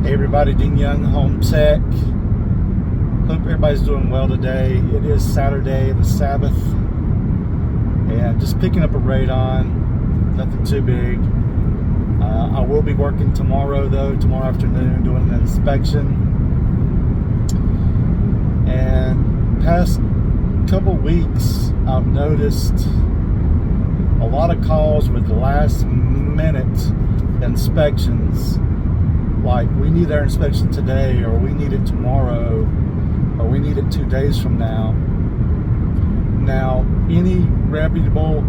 Hey everybody, Dean Young, Home Tech. Hope everybody's doing well today. It is Saturday, the Sabbath, and just picking up a radon, nothing too big. I will be working tomorrow tomorrow afternoon, doing an inspection. And past couple weeks, I've noticed a lot of calls with last minute inspections. Like, we need our inspection today, or we need it tomorrow, or we need it 2 days from now. Now, any reputable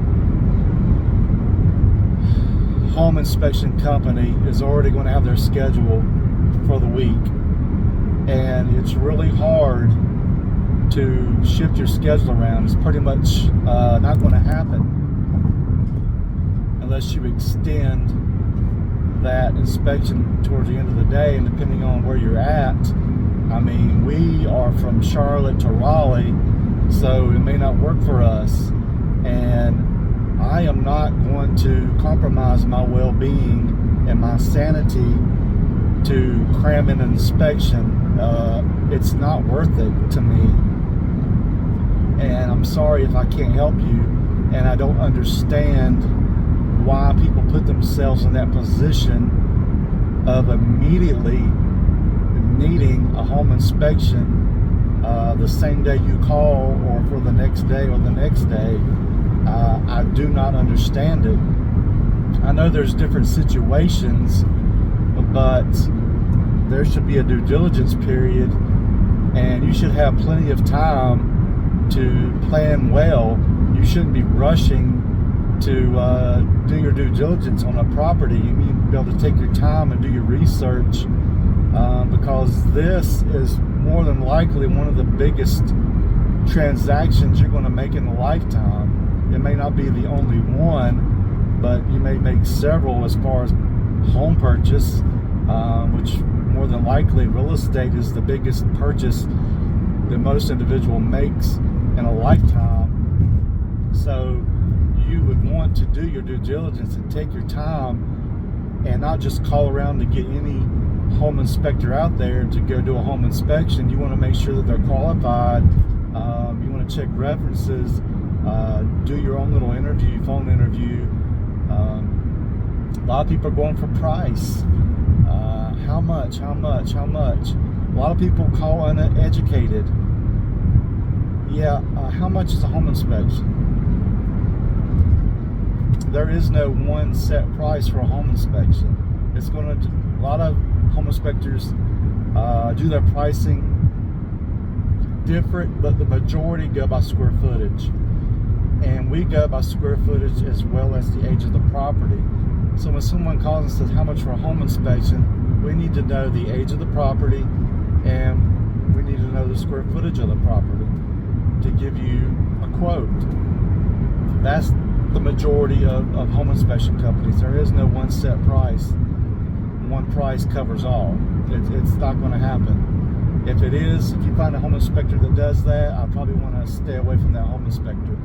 home inspection company is already going to have their schedule for the week. And it's really hard to shift your schedule around. It's pretty much not going to happen unless you extend that inspection towards the end of the day. And depending on where you're at, I mean, we are from Charlotte to Raleigh, so it may not work for us, and I am not going to compromise my well-being and my sanity to cram in an inspection. It's not worth it to me, and I'm sorry if I can't help you, and I don't understand why people put themselves in that position of immediately needing a home inspection the same day you call, or for the next day or the next day. I do not understand it. I know there's different situations, but there should be a due diligence period, and you should have plenty of time to plan well. You shouldn't be rushing to do your due diligence on a property. You need to be able to take your time and do your research, because this is more than likely one of the biggest transactions you're going to make in a lifetime. It may not be the only one, but you may make several as far as home purchase, which more than likely real estate is the biggest purchase that most individual makes in a lifetime. So you would want to do your due diligence and take your time, and not just call around to get any home inspector out there to go do a home inspection. You want to make sure that they're qualified. You want to check references, do your own little interview, phone interview. A lot of people are going for price. How much? A lot of people call uneducated. Yeah, how much is a home inspection? There is no one set price for a home inspection. It's going to, a lot of home inspectors do their pricing different, but the majority go by square footage, and we go by square footage as well as the age of the property. So when someone calls and says how much for a home inspection, we need to know the age of the property, and we need to know the square footage of the property to give you a quote. That's the majority of home inspection companies. There is no one set price. One price covers all. It's not going to happen. If it is, if you find a home inspector that does that, I probably want to stay away from that home inspector.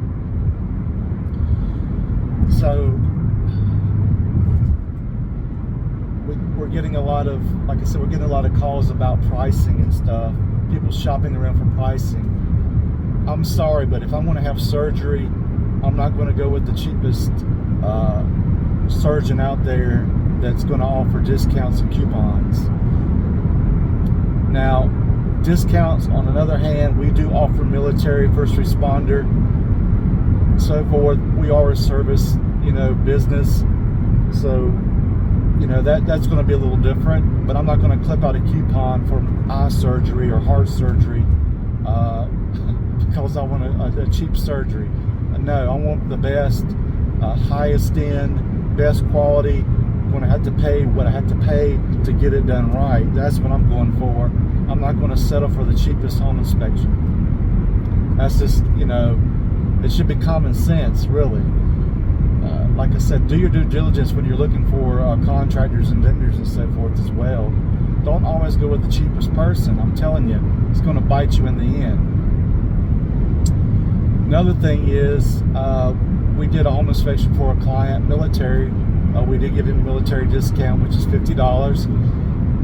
So we're getting a lot of, like I said, we're getting a lot of calls about pricing and stuff. People shopping around for pricing. I'm sorry, but if I want to have surgery, I'm not going to go with the cheapest surgeon out there that's going to offer discounts and coupons. Now, discounts, on the other hand, we do offer military, first responder, so forth. We are a service, business. So, that's going to be a little different, but I'm not going to clip out a coupon for eye surgery or heart surgery because I want a cheap surgery. No, I want the best, highest end, best quality. I'm going to have to pay what I have to pay to get it done right. That's what I'm going for. I'm not going to settle for the cheapest home inspection. That's just, it should be common sense, really. Like I said, do your due diligence when you're looking for contractors and vendors and so forth as well. Don't always go with the cheapest person. I'm telling you, it's going to bite you in the end. Another thing is, we did a home inspection for a client, military. We did give him a military discount, which is $50.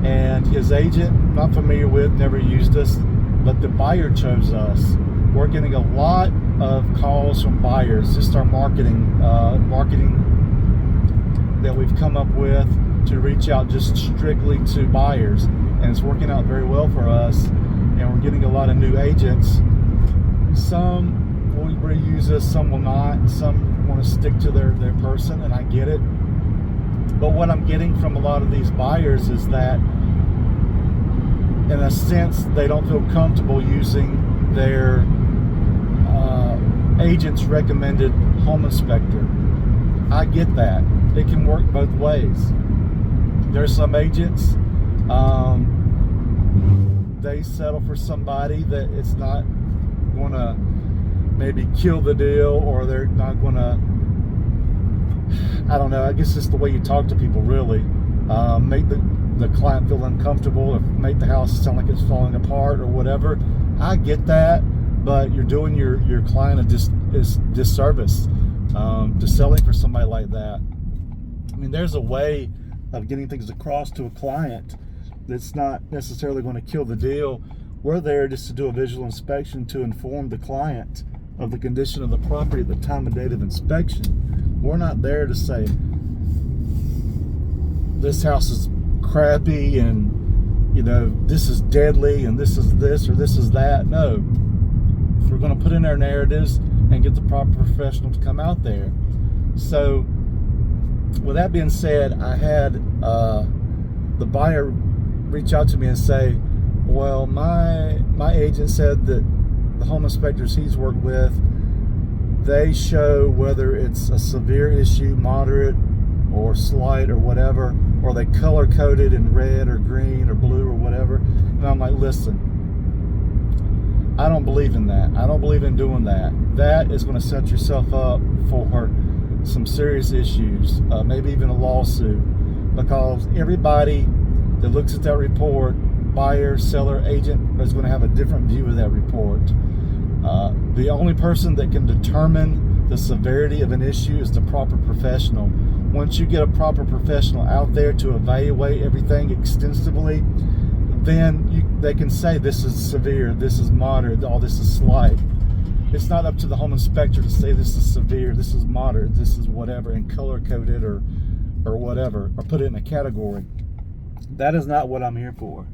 and his agent, not familiar with, never used us, but the buyer chose us. We're getting a lot of calls from buyers, just our marketing that we've come up with to reach out just strictly to buyers, and it's working out very well for us, and we're getting a lot of new agents. Some will reuse us, some will not, some want to stick to their person, and I get it. But what I'm getting from a lot of these buyers is that, in a sense, they don't feel comfortable using their agent's recommended home inspector. I get that. It can work both ways. There's some agents, they settle for somebody that it's not going to maybe kill the deal, or they're not going to, I don't know, I guess it's the way you talk to people, really. Make the client feel uncomfortable, or make the house sound like it's falling apart or whatever. I get that, but you're doing your client a disservice to selling for somebody like that. I mean, there's a way of getting things across to a client that's not necessarily going to kill the deal. We're there just to do a visual inspection to inform the client of the condition of the property at the time and date of inspection. We're not there to say this house is crappy and this is deadly and this is this or this is that. No, we're going to put in our narratives and get the proper professional to come out there. So with that being said, I had the buyer reach out to me and say, well, my agent said that the home inspectors he's worked with, they show whether it's a severe issue, moderate, or slight, or whatever, or they color coded in red or green or blue or whatever. And I'm like, listen, I don't believe in that. I don't believe in doing that. That is going to set yourself up for some serious issues, maybe even a lawsuit, because everybody that looks at that report, buyer, seller, agent, is going to have a different view of that report. The only person that can determine the severity of an issue is the proper professional. Once you get a proper professional out there to evaluate everything extensively, then they can say this is severe, this is moderate, all this is slight. It's not up to the home inspector to say this is severe, this is moderate, this is whatever, and color code it or whatever, or put it in a category. That is not what I'm here for.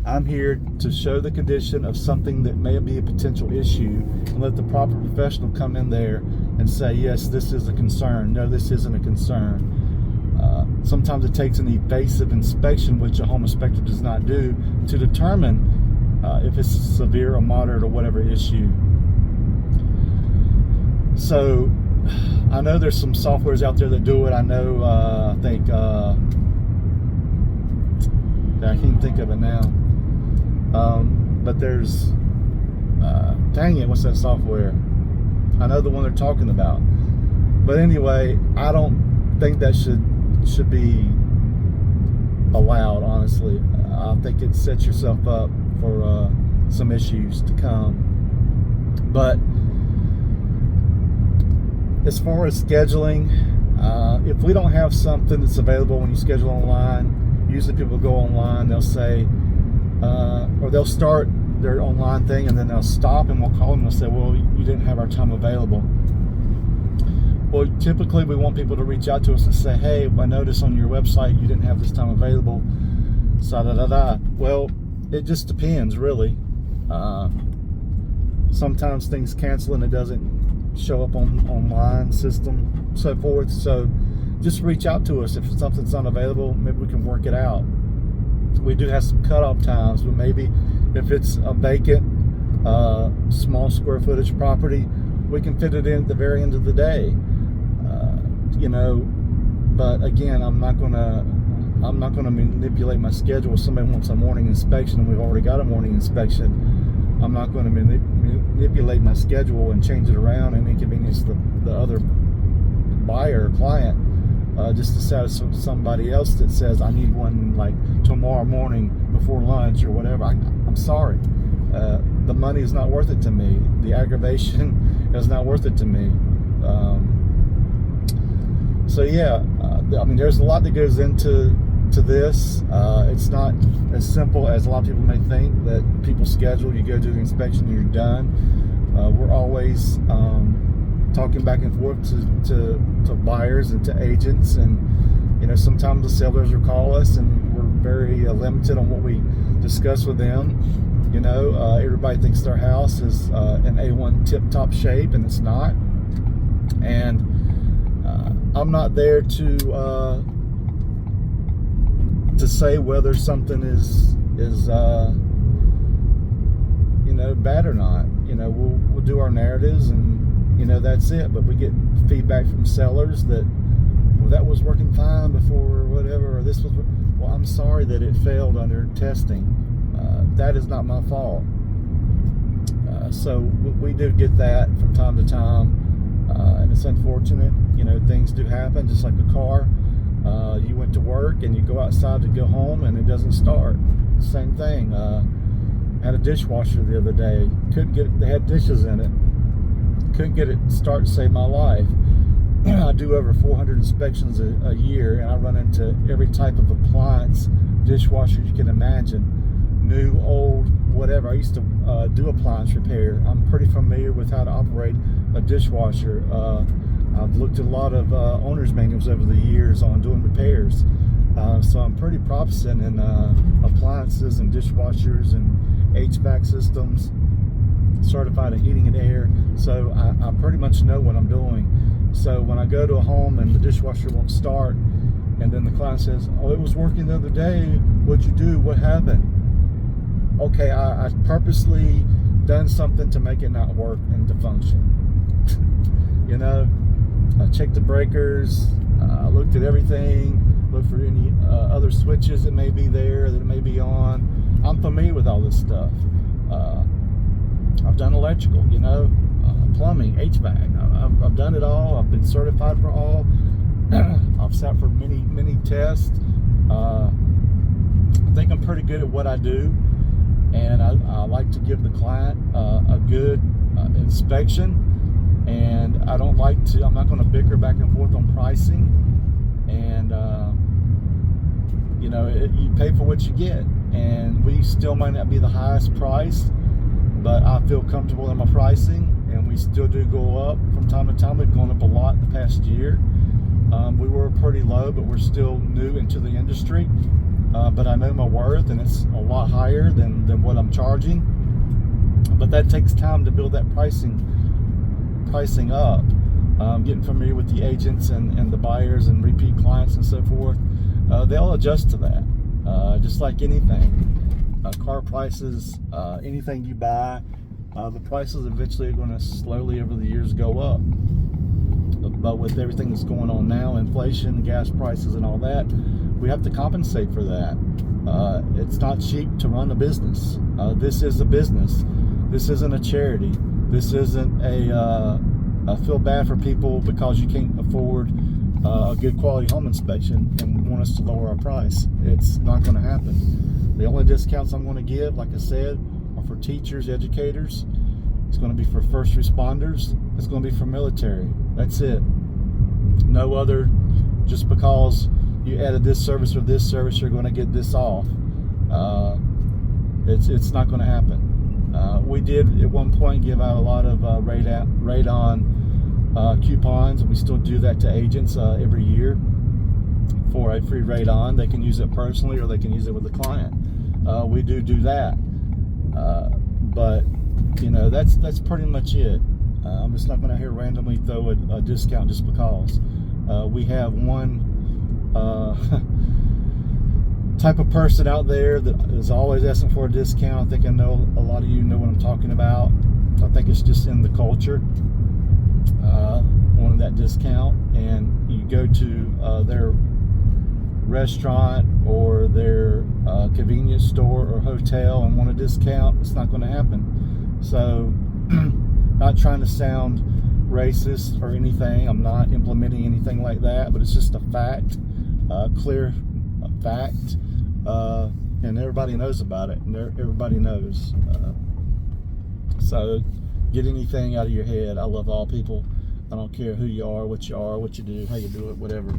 I'm here to show the condition of something that may be a potential issue and let the proper professional come in there and say, yes, this is a concern. No, this isn't a concern. Sometimes it takes an evasive inspection, which a home inspector does not do, to determine if it's severe or moderate or whatever issue. So I know there's some softwares out there that do it. I know, I think, I can't even think of it now. But there's, dang it, what's that software? I know the one they're talking about. But anyway, I don't think that should be allowed, honestly. I think it sets yourself up for some issues to come. But as far as scheduling, if we don't have something that's available when you schedule online, usually people go online, they'll say, or they'll start their online thing and then they'll stop, and we'll call them and they'll say, well, you didn't have our time available. Well, typically we want people to reach out to us and say, hey, I noticed on your website you didn't have this time available. Well, it just depends, really. Sometimes things cancel and it doesn't show up on online system, so forth. So just reach out to us. If something's unavailable, maybe we can work it out. We do have some cutoff times, but maybe if it's a vacant, small square footage property, we can fit it in at the very end of the day. But again, I'm not gonna manipulate my schedule. If somebody wants a morning inspection and we've already got a morning inspection, I'm not going to manipulate my schedule and change it around and inconvenience the other buyer or client just to satisfy somebody else that says I need one like tomorrow morning before lunch or whatever. I'm sorry. The money is not worth it to me. The aggravation is not worth it to me. So yeah, I mean, there's a lot that goes into to this. It's not as simple as a lot of people may think, that people schedule, you go do the inspection and you're done. We're always talking back and forth to buyers and to agents, and sometimes the sellers will call us, and we're very limited on what we discuss with them. Everybody thinks their house is in A1 tip-top shape, and it's not. And I'm not there to say whether something is bad or not. We'll do our narratives, and that's it. But we get feedback from sellers that, well, that was working fine before, or whatever, or this was. Well, I'm sorry that it failed under testing. That is not my fault. So we do get that from time to time, and it's unfortunate. Things do happen, just like a car. You went to work and you go outside to go home and it doesn't start. Same thing. Had a dishwasher the other day. Couldn't get it. They had dishes in it. Couldn't get it to start to save my life. I do over 400 inspections a year, and I run into every type of appliance, dishwasher you can imagine, new, old, whatever. I used to do appliance repair. I'm pretty familiar with how to operate a dishwasher. I've looked at a lot of owner's manuals over the years on doing repairs. So I'm pretty proficient in appliances and dishwashers and HVAC systems, certified in heating and air. So I pretty much know what I'm doing. So when I go to a home and the dishwasher won't start, and then the client says, oh, it was working the other day, what'd you do, what happened? Okay, I purposely done something to make it not work and to function. I checked the breakers, I looked at everything, looked for any other switches that may be there, that it may be on. I'm familiar with all this stuff. I've done electrical, plumbing, HVAC. I've done it all. I've been certified for all. I've sat for many tests. I think I'm pretty good at what I do, and I like to give the client a good inspection. And I'm not going to bicker back and forth on pricing. And you pay for what you get, and we still might not be the highest price, but I feel comfortable in my pricing, and we still do go up from time to time. We've gone up a lot the past year. We were pretty low, but we're still new into the industry. But I know my worth, and it's a lot higher than what I'm charging. But that takes time to build that pricing up. Getting familiar with the agents and the buyers and repeat clients and so forth. They'll adjust to that. Just like anything. Car prices, anything you buy, the prices eventually are going to slowly over the years go up. But with everything that's going on now, inflation, gas prices and all that, we have to compensate for that. It's not cheap to run a business. This is a business. This isn't a charity. This isn't I feel bad for people because you can't afford a good quality home inspection and want us to lower our price. It's not going to happen. The only discounts I'm going to give, like I said, are for teachers, educators. It's going to be for first responders. It's going to be for military. That's it. No other, just because you added this service or this service, you're going to get this off. It's not going to happen. We did at one point give out a lot of radon coupons, and we still do that to agents every year for a free radon. They can use it personally, or they can use it with the client. We do that, but that's pretty much it. I'm just not going to here randomly throw a discount just because. We have one type of person out there that is always asking for a discount. I think I know a lot of you know what I'm talking about. I think it's just in the culture, wanting that discount. And you go to their restaurant or their convenience store or hotel and want a discount, it's not going to happen. So, not trying to sound racist or anything. I'm not implementing anything like that, but it's just a fact, clear fact, and everybody knows about it, and everybody knows. So get anything out of your head. I love all people. I don't care who you are, what you do, how you do it, whatever.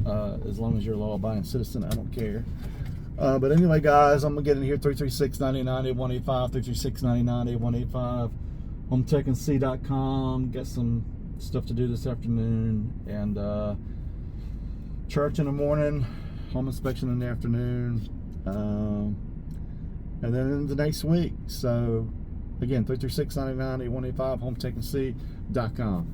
as long as you're a law-abiding citizen. I don't care. But anyway, guys, I'm going to get in here, 336-99-8185, 336-99-8185, HomeTechandC.com. Got some stuff to do this afternoon, and church in the morning, home inspection in the afternoon, and then into next week. So, again, 336-99-8185, HomeTechandC.com.